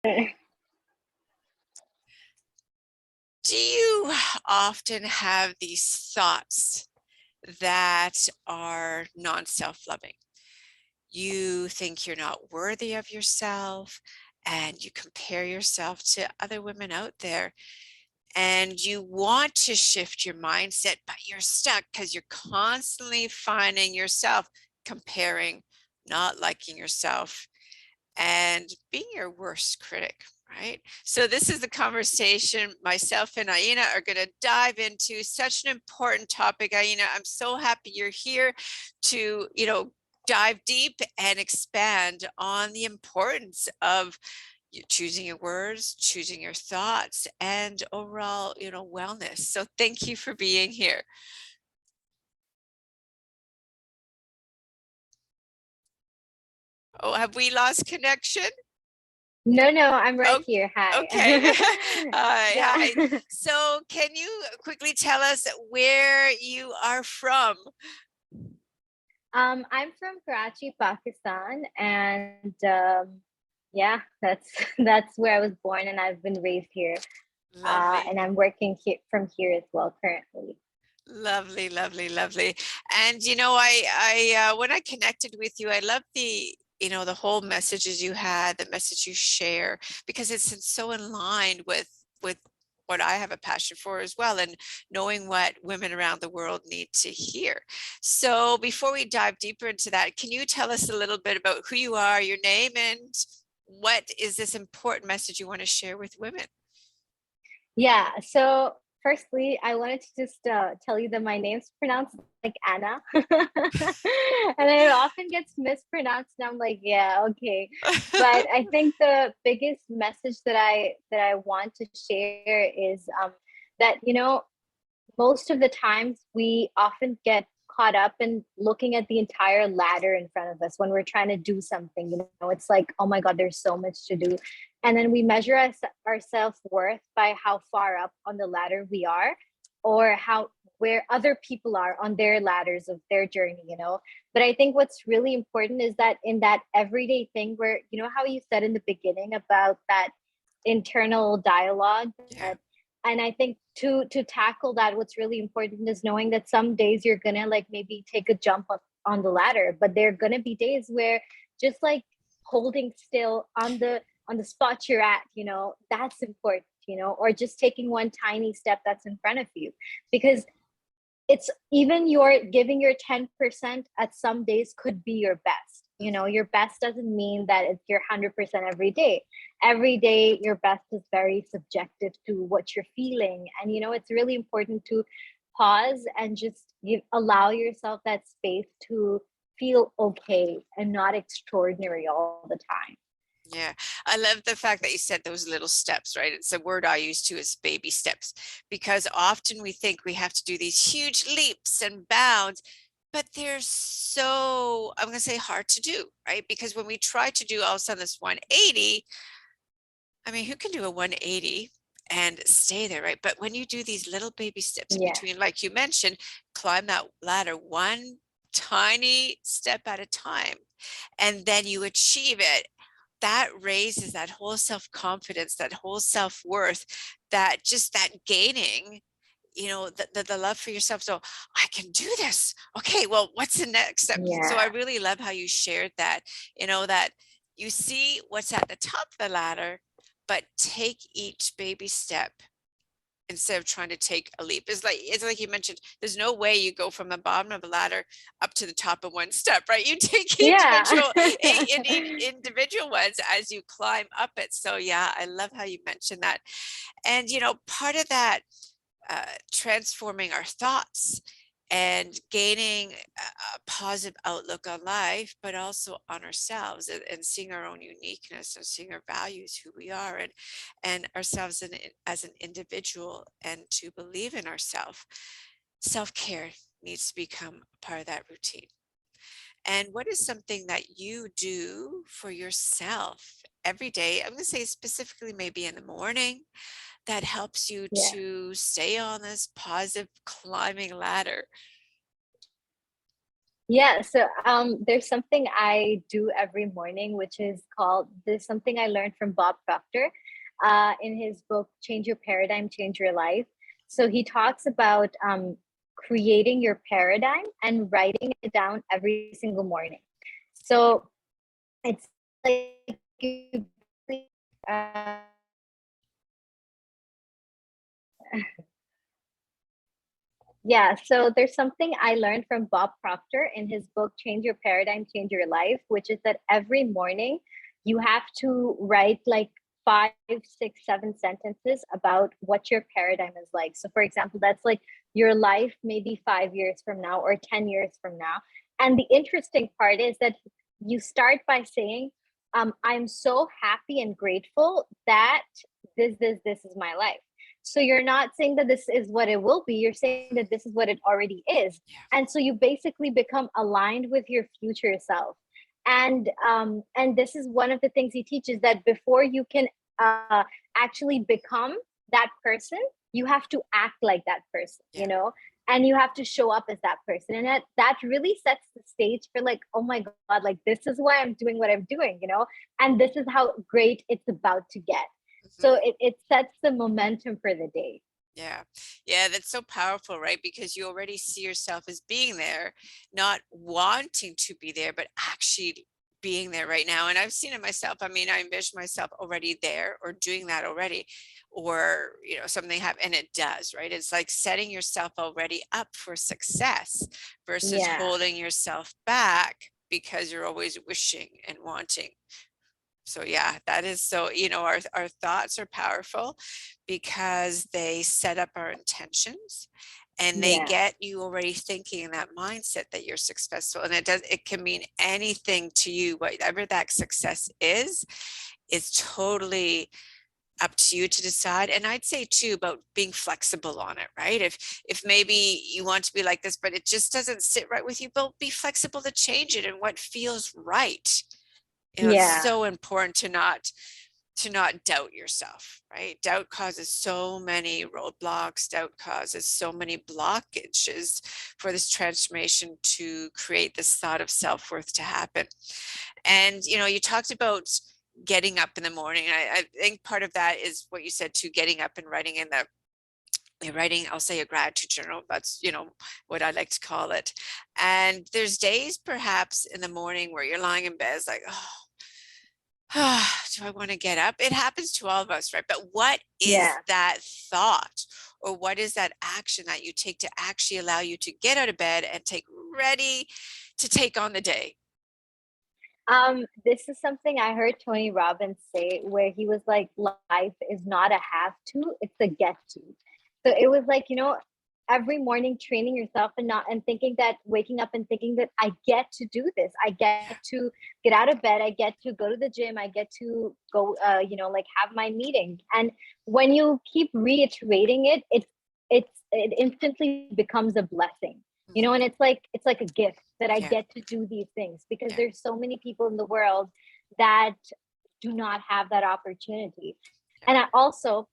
Do you often have these thoughts that are non-self-loving? You think you're not worthy of yourself, and you compare yourself to other women out there, and you want to shift your mindset, but you're stuck because you're constantly finding yourself comparing, not liking yourself, and being your worst critic, right? So this is the conversation myself and Aina are going to dive into. Such an important topic, Aina. I'm so happy you're here to, dive deep and expand on the importance of choosing your words, choosing your thoughts, and overall, wellness. So thank you for being here. Oh, have we lost connection? No, I'm right here. Hi. Okay. Yeah. Hi. So can you quickly tell us where you are from? I'm from Karachi, Pakistan, and yeah, that's where I was born, and I've been raised here. Lovely. And I'm working here from here as well currently. Lovely, lovely, lovely. And when I connected with you, I love the whole messages you had, the message you share, because it's so in line with what I have a passion for as well, and knowing what women around the world need to hear. So before we dive deeper into that, can you tell us a little bit about who you are, your name, and what is this important message you want to share with women? Yeah. So firstly, I wanted to just tell you that my name's pronounced like Anna, and it often gets mispronounced. And I'm like, yeah, okay. But I think the biggest message that I want to share is that most of the times we often get caught up in looking at the entire ladder in front of us when we're trying to do something. It's like, oh my god, there's so much to do, and then we measure our self-worth by how far up on the ladder we are, or how where other people are on their ladders of their journey. But I think what's really important is that in that everyday thing where, how you said in the beginning about that internal dialogue, Yeah. that and I think to tackle that, what's really important is knowing that some days you're gonna like maybe take a jump up on the ladder, but there are gonna be days where just like holding still on the spot you're at, that's important, or just taking one tiny step that's in front of you. Because it's even your giving your 10% at some days could be your best. Your best doesn't mean that it's your 100% every day. Every day your best is very subjective to what you're feeling, and it's really important to pause and just allow yourself that space to feel okay and not extraordinary all the time. Yeah, I love the fact that you said those little steps, right? It's a word I use too, is baby steps, because often we think we have to do these huge leaps and bounds, but they're so, I'm going to say, hard to do, right? Because when we try to do all of a sudden this 180, I mean, who can do a 180 and stay there, right? But when you do these little baby steps in Yeah. between, like you mentioned, climb that ladder one tiny step at a time, and then you achieve it, that raises that whole self-confidence, that whole self-worth, that gaining, the love for yourself. So I can do this. Okay, well, what's the next step? So I Yeah. really love how you shared that, that you see what's at the top of the ladder, but take each baby step instead of trying to take a leap. It's like you mentioned, there's no way you go from the bottom of a ladder up to the top in one step, right? You take Yeah. individual ones as you climb up it. So yeah, I love how you mentioned that. And part of that, transforming our thoughts and gaining a positive outlook on life, but also on ourselves, and seeing our own uniqueness and seeing our values, who we are, and ourselves as an individual, and to believe in ourselves. Self-care needs to become a part of that routine. And what is something that you do for yourself every day? I'm going to say specifically maybe in the morning, that helps you Yeah. to stay on this positive climbing ladder? Yeah, so there's something I do every morning, which is called, there's something I learned from Bob Proctor in his book, Change Your Paradigm, Change Your Life. So he talks about creating your paradigm and writing it down every single morning. So it's like you, uh, yeah, so there's something I learned from Bob Proctor in his book, Change Your Paradigm, Change Your Life, which is that every morning you have to write like five, six, seven sentences about what your paradigm is like. So, for example, that's like your life maybe 5 years from now or 10 years from now. And the interesting part is that you start by saying, I'm so happy and grateful that this is my life. So you're not saying that this is what it will be, you're saying that this is what it already is. Yeah. And so you basically become aligned with your future self. And this is one of the things he teaches, that before you can actually become that person, you have to act like that person, Yeah. and you have to show up as that person. And that really sets the stage for like, oh my God, like this is why I'm doing what I'm doing, and this is how great it's about to get. So Mhm. it sets the momentum for the day. Yeah. Yeah, that's so powerful, right? Because you already see yourself as being there, not wanting to be there, but actually being there right now. And I've seen it myself. I mean, I envision myself already there or doing that already, or, something happen, and it does, right? It's like setting yourself already up for success versus Yeah. holding yourself back because you're always wishing and wanting. So yeah, that is so, our thoughts are powerful because they set up our intentions and they Yeah. get you already thinking in that mindset that you're successful. And it can mean anything to you, whatever that success is totally up to you to decide. And I'd say too about being flexible on it, right? If maybe you want to be like this, but it just doesn't sit right with you, but be flexible to change it and what feels right. It's Yeah. so important to not doubt yourself, right? Doubt causes so many roadblocks. Doubt causes so many blockages for this transformation to create this thought of self-worth to happen. And you talked about getting up in the morning. I think part of that is what you said, to getting up and writing in the writing, I'll say, a gratitude journal. That's what I like to call it. And there's days perhaps in the morning where you're lying in bed, it's like, oh, do I want to get up? It happens to all of us, right? But what Yeah. is that thought, or what is that action that you take to actually allow you to get out of bed and take ready to take on the day? This is something I heard Tony Robbins say, where he was like, life is not a have to, it's a get to. So it was like, every morning training yourself and not and thinking that, waking up and thinking that I get to do this. I Yeah, get to get out of bed. I get to go to the gym. I get to go, like have my meeting. And when you keep reiterating it, it instantly becomes a blessing, mhm, and it's like a gift that I yeah, get to do these things, because yeah, there's so many people in the world that do not have that opportunity. yeah, And I also,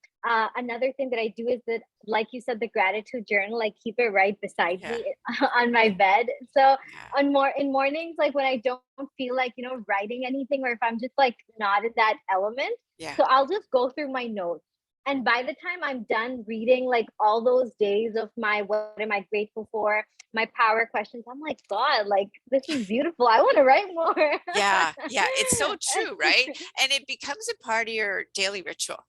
another thing that I do is that, like you said, the gratitude journal, I keep it right beside yeah, me on my bed. So yeah, in mornings, like when I don't feel like, writing anything, or if I'm just like not in that element, yeah. so I'll just go through my notes. And by the time I'm done reading like all those days of my, what am I grateful for, my power questions, I'm like, God, like this is beautiful. I want to write more. Yeah, yeah, it's so true, right? And it becomes a part of your daily ritual.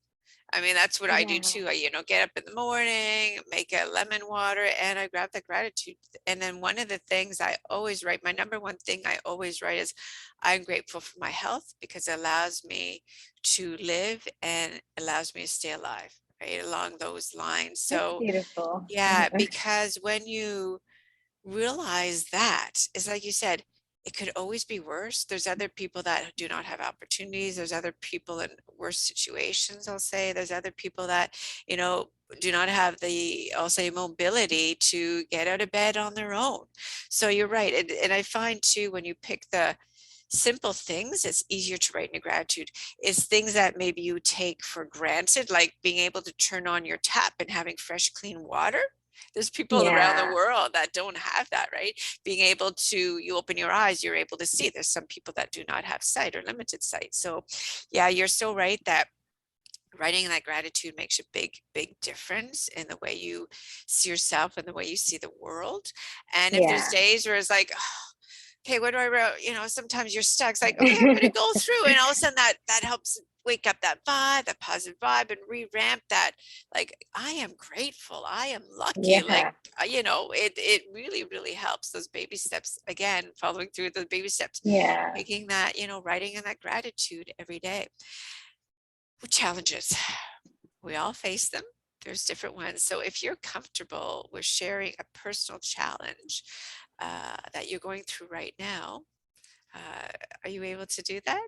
I mean, that's what I do Yeah. too. I, get up in the morning, make a lemon water, and I grab the gratitude. And then one of the things I always write, my number one thing I always write is, I'm grateful for my health because it allows me to live and allows me to stay alive, right? Along those lines. That's So, beautiful. yeah, because when you realize that, it's like you said, it could always be worse. There's other people that do not have opportunities. There's other people in worse situations, I'll say. There's other people that, do not have the, I'll say, mobility to get out of bed on their own. So you're right. And I find too, when you pick the simple things, it's easier to write in a gratitude. Is things that maybe you take for granted, like being able to turn on your tap and having fresh, clean water. There's people around the Yeah. world that don't have that, right? Being able to, you open your eyes, you're able to see. There's some people that do not have sight or limited sight. So yeah, you're so right that writing that gratitude makes a big difference in the way you see yourself and the way you see the world. And if there's Yeah. days where it's like, oh, okay, what do I write? You know, sometimes you're stuck. It's like, okay, I'm going to go through, and all of a sudden that helps wake up that vibe, that positive vibe, and re-ramp that. Like, I am grateful, I am lucky. Like, Yeah. you know, it really helps. Those baby steps, again, following through the baby steps, Yeah. making that, you know, writing in that gratitude every day. Challenges, we all face them. There's different ones. So if you're comfortable with sharing a personal challenge that you're going through right now, uh, are you able to do that?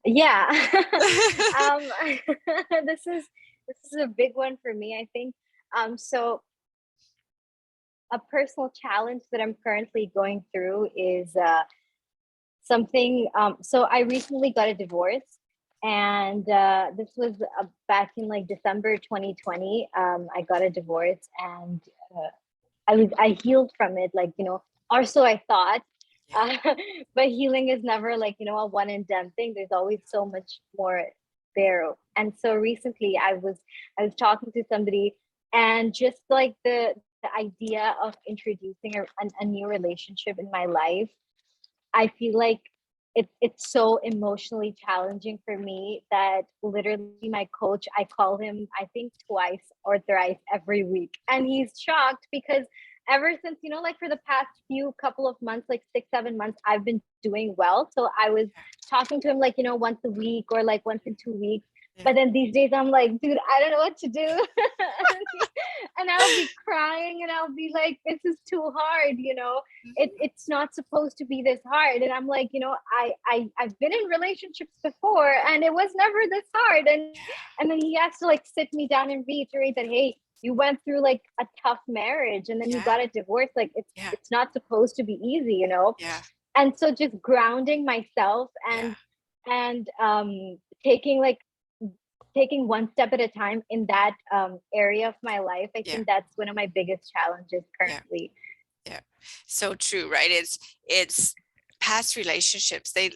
Yeah. um this is this is a big one for me, I think. So a personal challenge that I'm currently going through is something. So I recently got a divorce, and this was back in like December 2020. I got a divorce, and uh, I healed from it, like, or so I thought. Yeah. Uh, but healing is never like, a one and done thing. There's always so much more there. And so recently I was talking to somebody, and just like the idea of introducing a new relationship in my life, I feel like it's so emotionally challenging for me that literally my coach, I call him, I think, twice or thrice every week. And he's shocked because ever since, like for the past few couple of months, like 6, 7 months, I've been doing well. So I was talking to him like, once a week or like once in 2 weeks. Yeah. But then these days I'm like, dude, I don't know what to do. And I'll be crying and I'll be like, this is too hard, Mhm. it's not supposed to be this hard. And I'm like, I've been in relationships before and it was never this hard. And then he has to like sit me down and reiterate that, hey, you went through like a tough marriage and then you Yeah. got a divorce. Like Yeah. it's not supposed to be easy. Yeah. And so just grounding myself Yeah. and taking one step at a time in that area of my life. I Yeah. think that's one of my biggest challenges Yeah. currently. Yeah. So true, right? It's past relationships. They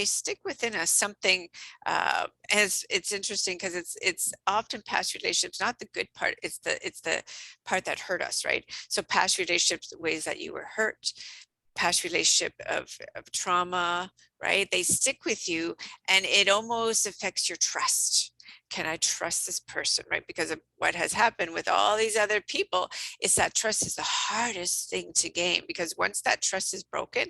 stick within us something. As it's interesting because it's often past relationships, not the good part. It's the part that hurt us, right? So past relationships, the ways that you were hurt, past relationship of trauma, right? They stick with you, and it almost affects your trust. Can I trust this person, right? Because of what has happened with all these other people, it's that trust is the hardest thing to gain, because once that trust is broken,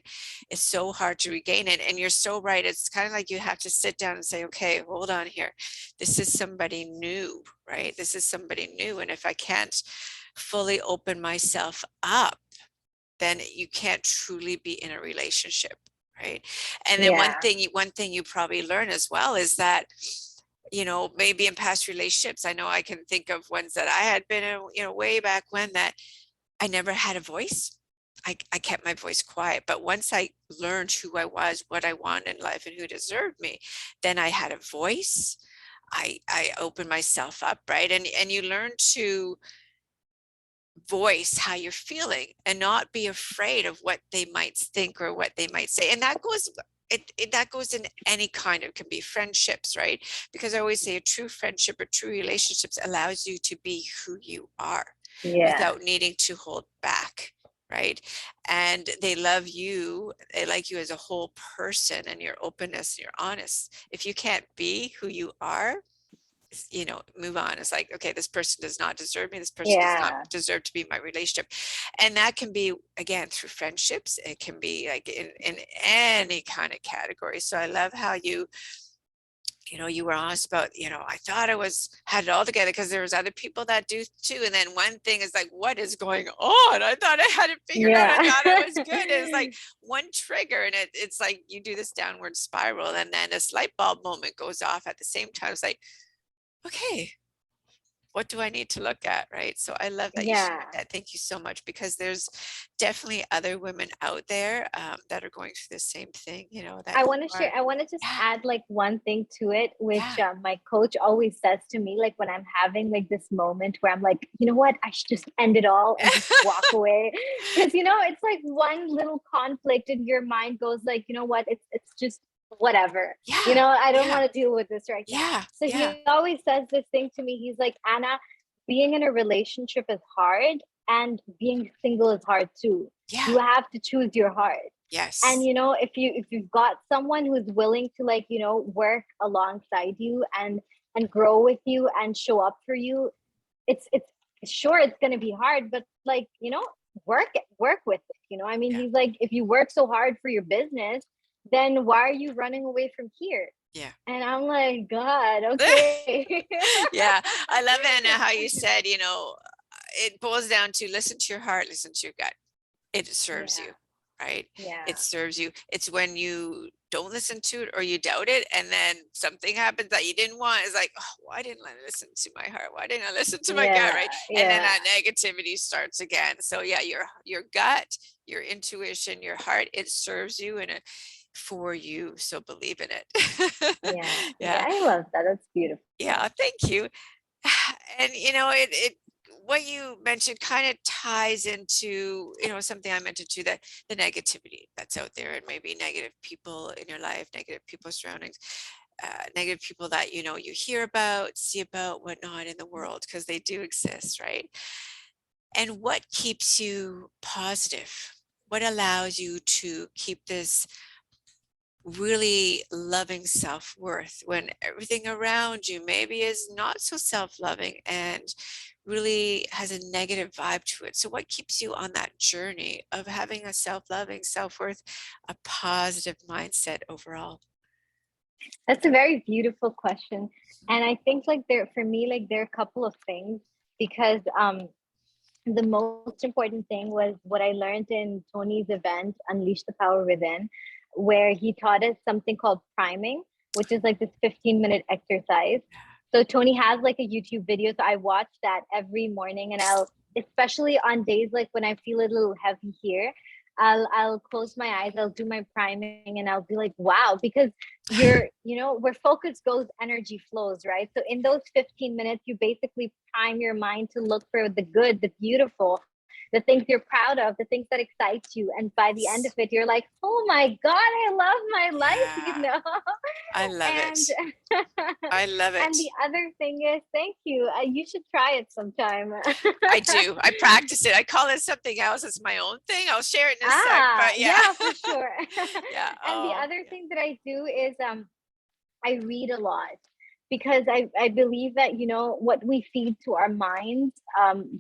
it's so hard to regain it. And you're so right. It's kind of like you have to sit down and say, okay, hold on here. This is somebody new, right? This is somebody new. And if I can't fully open myself up, then you can't truly be in a relationship, right? And then one Yeah. thing you probably learn as well is that, maybe in past relationships, I know I can think of ones that I had been in, way back when, that I never had a voice. I kept my voice quiet. But once I learned who I was, what I wanted in life, and who deserved me, then I had a voice. I opened myself up, right? And you learn to voice how you're feeling and not be afraid of what they might think or what they might say. And that goes that goes in any kind of, can be friendships, right? Because I always say a true friendship or true relationships allows you to be who you are Yeah. without needing to hold back, right? And they love you, they like you as a whole person, and your openness, your honest. If you can't be who you are, move on. It's like, okay, this person does not deserve me. This person does not Yeah. deserve to be in my relationship. And that can be, again, through friendships. It can be like in any kind of category. So I love how you were honest about, I thought had it all together, because there was other people that do too. And then one thing is like, what is going on? I thought I had it figured out. I Yeah. thought I was good. And it's like one trigger, and it's like you do this downward spiral, and then this light bulb moment goes off at the same time. It's like, okay, What do I need to look at, right? So I love that you shared Yeah. that. Thank you so much, because there's definitely other women out there that are going through the same thing, you know, that I you want to are. share, I want to just Yeah, add like one thing to it, which yeah. my coach always says to me, like when I'm having like this moment where I'm like, you know what, I should just end it all and just walk away. Because, you know, it's like one little conflict and your mind goes like, you know what, it's just whatever. You Yeah, know, I don't yeah, want to deal with this right now. yeah, So yeah, he always says this thing to me. He's like, Anna, being in a relationship is hard and being single is hard too. yeah. You have to choose your heart. And Yes. you know, if you've got someone who's willing to, like, you know, work alongside you and grow with you and show up for you, it's sure it's going to be hard, but like, you know, work with it, you know. I mean, Yeah, he's like, if you work so hard for your business, then why are you running away from here? yeah. And I'm like, God, okay. Yeah, I love, Anna, how you said, you know, it boils down to listen to your heart, listen to your gut. It serves Yeah, you, right? It yeah, serves you. It's when you don't listen to it or you doubt it, and then something happens that you didn't want. It's like, oh, why didn't I listen to my heart? Why didn't I listen to my gut, yeah, right? And then yeah, that negativity starts again. So yeah, your gut, your intuition, your heart, it serves you and it for you. So believe in it. yeah, yeah. Yeah. I love that. That's beautiful. Yeah, thank you. And you know, it what you mentioned kind of ties into, you know, something I mentioned too, that the negativity that's out there, and maybe negative people in your life, negative people surroundings, negative people that, you know, you hear about, see about, whatnot in the world, because they do exist, right? And what keeps you positive? What allows you to keep this really loving self-worth when everything around you maybe is not so self-loving and really has a negative vibe to it? So what keeps you on that journey of having a self-loving self-worth, a positive mindset overall? That's a very beautiful question. And I think like there for me, like there are a couple of things because the most important thing was what I learned in Tony's event, Unleash the Power Within, where he taught us something called priming, which is like this 15-minute exercise. So Tony has like a YouTube video. So I watch that every morning and I'll, especially on days like when I feel a little heavy here, I'll close my eyes, I'll do my priming and I'll be like, wow, because you're, you know, where focus goes, energy flows, right? So in those 15 minutes, you basically prime your mind to look for the good, the beautiful, the things you're proud of, the things that excite you. And by the end of it, you're like, oh my God, I love my life, you Yeah, know? I love it. And I love and it. the other thing is, thank you. You should try it sometime. I do. I practice it. I call it something else. It's my own thing. I'll share it in a sec, Ah, but yeah. yeah, for sure. Yeah. And the Oh, other yeah. thing that I do is I read a lot because I believe that, you know, what we feed to our minds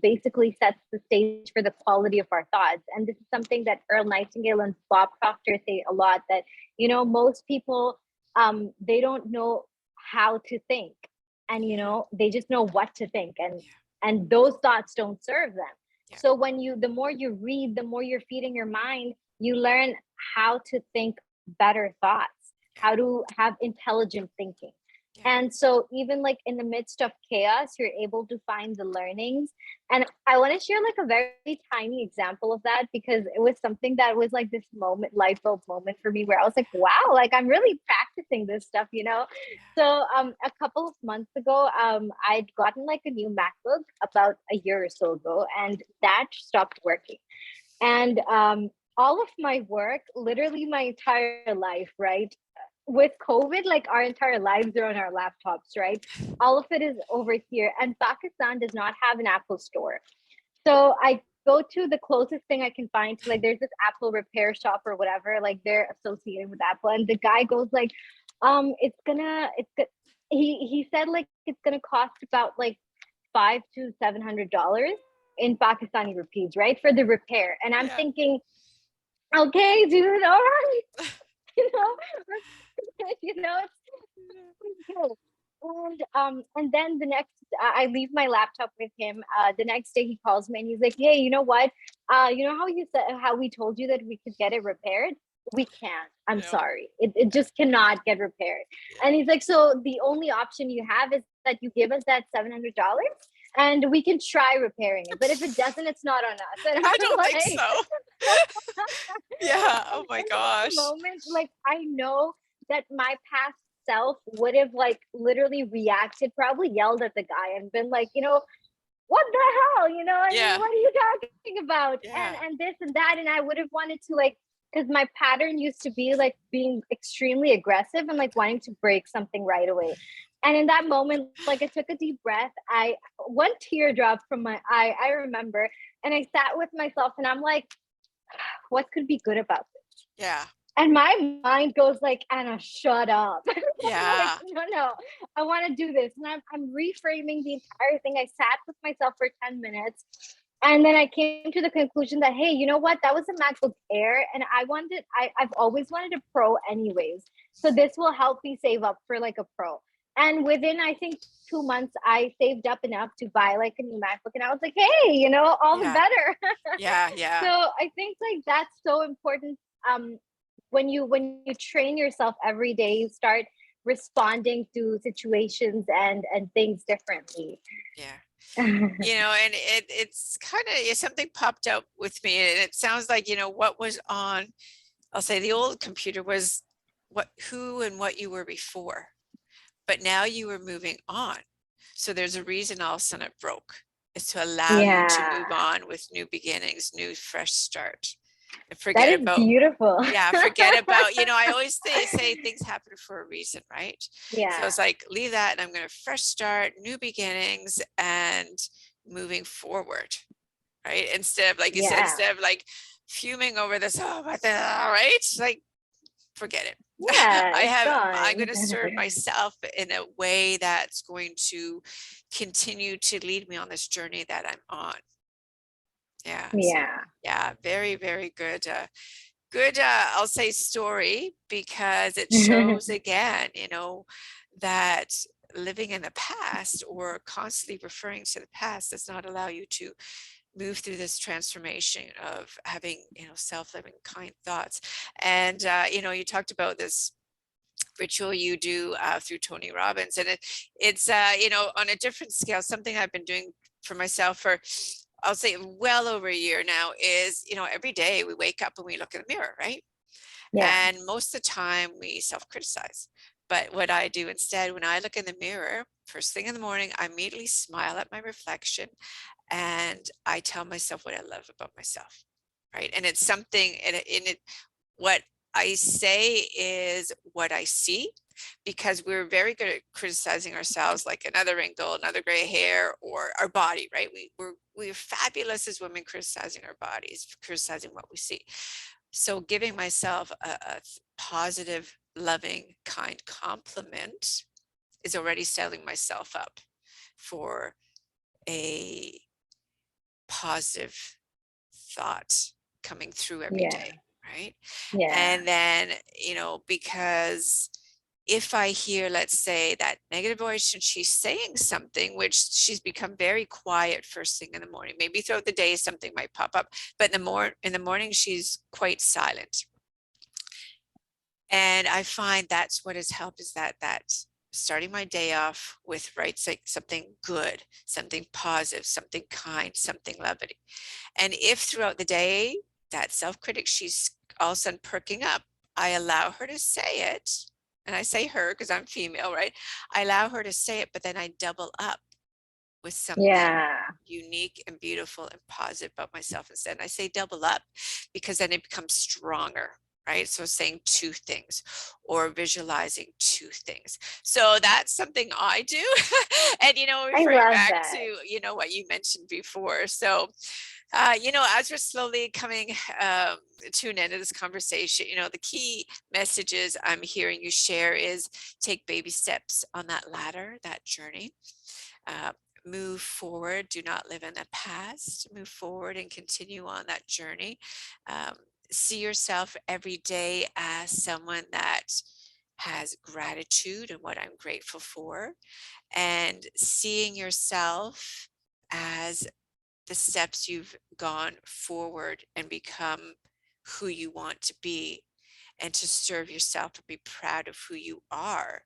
basically sets the stage for the quality of our thoughts. And this is something that Earl Nightingale and Bob Proctor say a lot, that, you know, most people, they don't know how to think. And, you know, they just know what to think. Yeah. And those thoughts don't serve them. Yeah. So when you, the more you read, the more you're feeding your mind, you learn how to think better thoughts, Yeah. how to have intelligent thinking. Yeah. And so even like in the midst of chaos, you're able to find the learnings. And I want to share like a very tiny example of that because it was something that was like this moment, light bulb moment for me where I was like, wow, like I'm really practicing this stuff, you know? Yeah. So a couple of months ago, I'd gotten like a new MacBook about a year or so ago, and that stopped working. And all of my work, literally my entire life, right? With COVID, like our entire lives are on our laptops, right? All of it is over here. And Pakistan does not have an Apple store. So I go to the closest thing I can find to, like, there's this Apple repair shop or whatever, like they're associated with Apple. And the guy goes like, he said like it's gonna cost about like $500 to $700 in Pakistani rupees, right? For the repair. And I'm Yeah. thinking, okay, dude, all right, you know, you know, good. And then the next, I leave my laptop with him. The next day he calls me and he's like, "Hey, you know what? You know how you said how we told you that we could get it repaired? We can't. I'm No. sorry. It just cannot get repaired." Yeah. And he's like, "So the only option you have is that you give us that $700." and we can try repairing it. But if it doesn't, it's not on us. And I I'm don't think like, so. Yeah. and Oh my in that gosh. moment, like I know that my past self would have like literally reacted, probably yelled at the guy and been like, what the hell, Yeah. what are you talking about? Yeah. And this and that. And I would have wanted to like, because my pattern used to be like being extremely aggressive and like wanting to break something right away. And in that moment, like I took a deep breath. One tear dropped from my eye, I remember. And I sat with myself and I'm like, what could be good about this? Yeah. And my mind goes like, Anna, shut up. I'm like, Yeah. no, I want to do this. And I'm reframing the entire thing. I sat with myself for 10 minutes. And then I came to the conclusion that, hey, you know what? That was a MacBook Air. And I've always wanted a Pro anyways. So this will help me save up for like a Pro. And within, I think, 2 months, I saved up enough to buy like a new MacBook. And I was like, hey, all the Yeah. better. Yeah. So Yeah. I think like that's so important. When you train yourself every day, you start responding to situations and things differently. Yeah. And it's kind of something popped up with me, and it sounds like, what was on, I'll say the old computer was who and what you were before, but now you were moving on. So there's a reason all of a sudden it broke. It's to allow you to Yeah, move on with new beginnings, new fresh start. And that forget is about, beautiful. yeah, forget about, I always say things happen for a reason, right? So Yeah, it's like, leave that, and I'm going to fresh start, new beginnings, and moving forward, right? Instead of, like you said, yeah, instead of like fuming over this, oh, what the, right? Like, forget it. yeah, it's I'm gone. going to serve myself in a way that's going to continue to lead me on this journey that I'm on. Yeah. So Yeah. yeah, very, very good. Good, I'll say story, because it shows again, that living in the past or constantly referring to the past does not allow you to move through this transformation of having, self-loving, kind thoughts. And, you talked about this ritual you do through Tony Robbins, and it's on a different scale. Something I've been doing for myself for, I'll say, well over a year now, is every day we wake up and we look in the mirror, right? Yeah. And most of the time we self-criticize. But what I do instead, when I look in the mirror first thing in the morning, I immediately smile at my reflection and I tell myself what I love about myself, right? And it's something in it, what I say is what I see, because we're very good at criticizing ourselves, like another wrinkle, another gray hair, or our body, right? We're fabulous as women criticizing our bodies, criticizing what we see. So giving myself a positive, loving, kind compliment is already setting myself up for a positive thought coming through every Yeah. day, right? Yeah. And then, because if I hear, let's say, that negative voice and she's saying something, which she's become very quiet first thing in the morning, maybe throughout the day something might pop up, but in the morning she's quite silent. And I find that's what has helped, is that starting my day off with, right, something good, something positive, something kind, something loving. And if throughout the day that self-critic, she's all of a sudden perking up, I allow her to say it. And I say her because I'm female, right? I allow her to say it, but then I double up with something Yeah. unique and beautiful and positive about myself instead. And I say double up because then it becomes stronger, right? So saying two things or visualizing two things. So that's something I do. And, I referring love back to, that. what you mentioned before. So, as we're slowly coming to an end of this conversation, the key messages I'm hearing you share is take baby steps on that ladder, that journey. Uh, Move forward, do not live in the past, move forward and continue on that journey. Um, See yourself every day as someone that has gratitude and what I'm grateful for, and seeing yourself as the steps you've gone forward and become who you want to be, and to serve yourself and be proud of who you are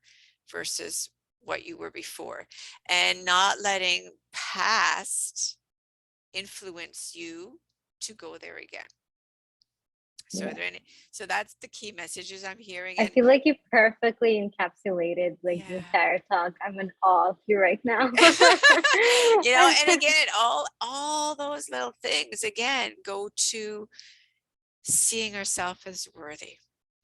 versus what you were before, and not letting past influence you to go there again. So Yeah. are there any, so that's the key messages I'm hearing. I And feel like you perfectly encapsulated like the yeah. entire talk. I'm in awe of you right now. You know, and again, it all those little things again go to seeing ourselves as worthy.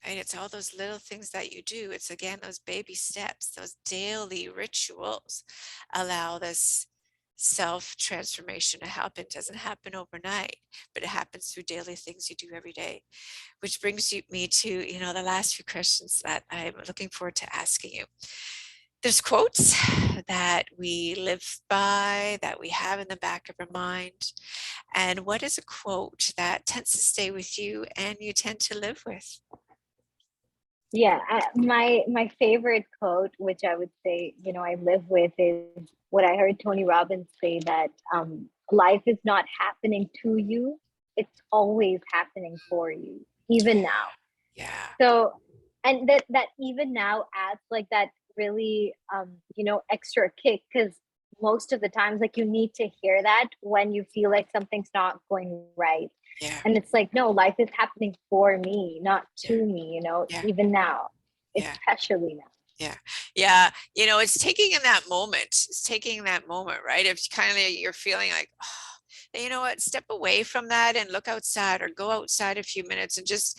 And it's all those little things that you do. It's again those baby steps, those daily rituals allow this self transformation to happen. It doesn't happen overnight, but it happens through daily things you do every day. Which brings me to, you know, the last few questions that I'm looking forward to asking you. There's quotes that we live by, that we have in the back of our mind. And what is a quote that tends to stay with you and you tend to live with? Yeah, my favorite quote, which I would say, you know, I live with, is what I heard Tony Robbins say, that life is not happening to you; it's always happening for you, even now. Yeah. So, and that even now adds like that really you know, extra kick, because most of the times like you need to hear that when you feel like something's not going right. Yeah. And it's like, no, life is happening for me, not Yeah. to me, you know, Yeah. even now, Yeah. especially now. Yeah. Yeah. You know, it's taking in that moment. It's taking that moment, right? If kind of you're feeling like, oh, you know what, step away from that and look outside or go outside a few minutes and just,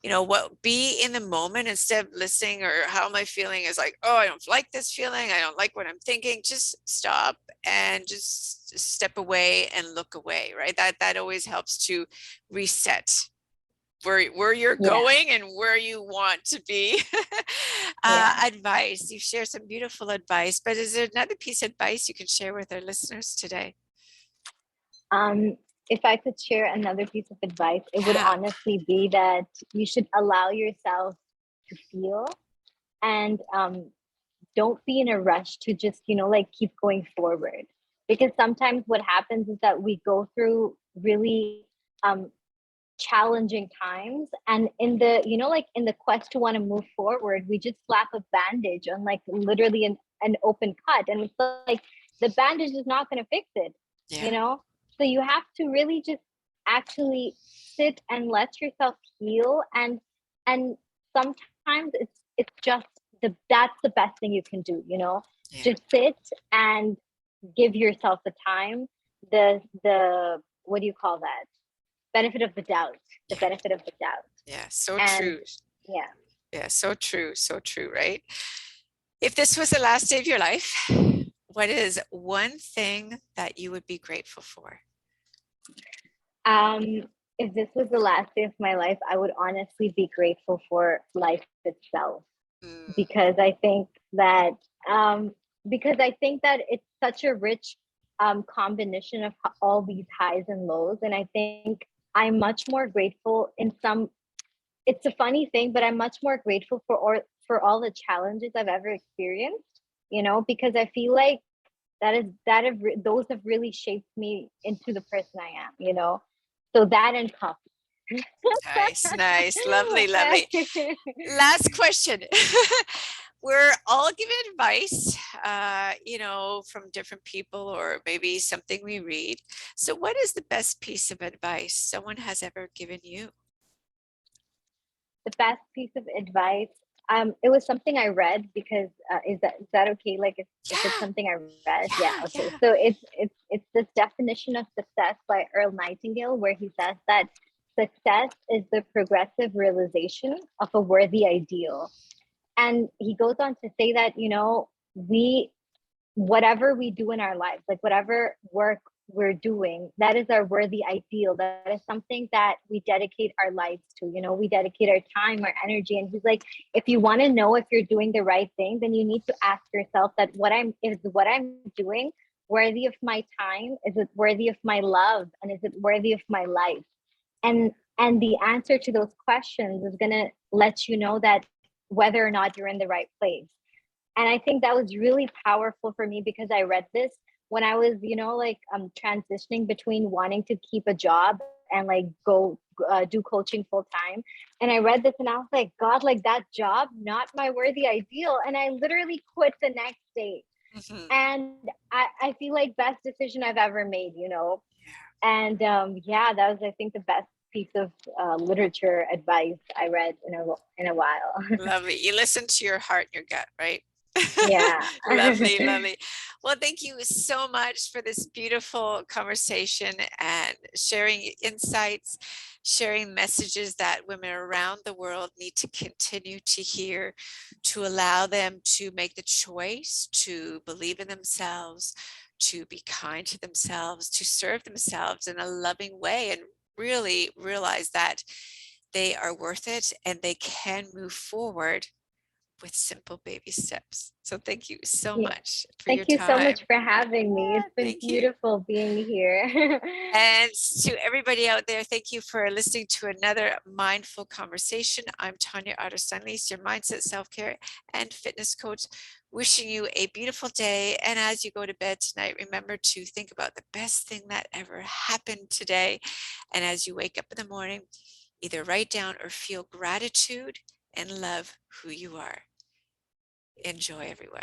you know what, be in the moment instead of listening or how am I feeling is like, oh, I don't like this feeling. I don't like what I'm thinking. Just stop and just step away and look away, right? That always helps to reset where you're Yeah, going and where you want to be. yeah. Advice. You share some beautiful advice, but is there another piece of advice you can share with our listeners today? um if I could share another piece of advice, it would Yeah. honestly be that you should allow yourself to feel, and don't be in a rush to just, you know, like keep going forward, because sometimes what happens is that we go through really um challenging times, and in the, you know, like in the quest to want to move forward, we just slap a bandage on like literally an open cut, and it's like the bandage is not going to fix it, you Yeah. know. So you have to really just actually sit and let yourself heal, and sometimes it's just that's the best thing you can do, you know. Yeah. Just sit and give yourself the time, the what do you call that, benefit of the doubt, the Yeah. benefit of the doubt. Yeah. So And true. yeah, Yeah. So true. So true. Right. If this was the last day of your life, what is one thing that you would be grateful for? um, if this was the last day of my life, I would honestly be grateful for life itself, Mm, because I think that um, because I think that it's such a rich combination of all these highs and lows, and I think I'm much more grateful in some. It's a funny thing, but I'm much more grateful for all the challenges I've ever experienced. You know, because I feel like those have really shaped me into the person I am. You know, so that and coffee. nice. Nice. Lovely. Lovely. Last question. We're all given advice, you know, from different people or maybe something we read. So, what is the best piece of advice someone has ever given you? The best piece of advice. It was something I read, because is that okay? Like if it's Yeah, something I read, yeah, yeah, okay. yeah, So it's this definition of success by Earl Nightingale, where he says that success is the progressive realization of a worthy ideal. And he goes on to say that, you know, we whatever we do in our lives, like whatever work we're doing, that is our worthy ideal. That is something that we dedicate our lives to. You know, we dedicate our time, our energy. And he's like, if you want to know if you're doing the right thing, then you need to ask yourself that what I'm doing worthy of my time? Is it worthy of my love? And is it worthy of my life? And the answer to those questions is gonna let you know that whether or not you're in the right place. And I think that was really powerful for me, because I read this when I was, you know, like transitioning between wanting to keep a job and like go do coaching full time. And I read this and I was like, God, like that job, not my worthy ideal. And I literally quit the next day. Mhm. And I feel like best decision I've ever made, you know. Yeah. And yeah, that was, I think, the best piece of literature advice I read in a while. Lovely. You listen to your heart and your gut, right? Yeah. Lovely, lovely. Well, thank you so much for this beautiful conversation and sharing insights, sharing messages that women around the world need to continue to hear, to allow them to make the choice to believe in themselves, to be kind to themselves, to serve themselves in a loving way, and really realize that they are worth it and they can move forward with simple baby steps. So thank you so Yeah. much for your Thank you so time. much for having me. Yeah, It's been thank you. beautiful being here. And to everybody out there, thank you for listening to another mindful conversation. I'm Tanya Otterstein-Liehs, your mindset, self-care, and fitness coach, wishing you a beautiful day. And as you go to bed tonight, remember to think about the best thing that ever happened today. And as you wake up in the morning, either write down or feel gratitude and love who you are. Enjoy, everyone.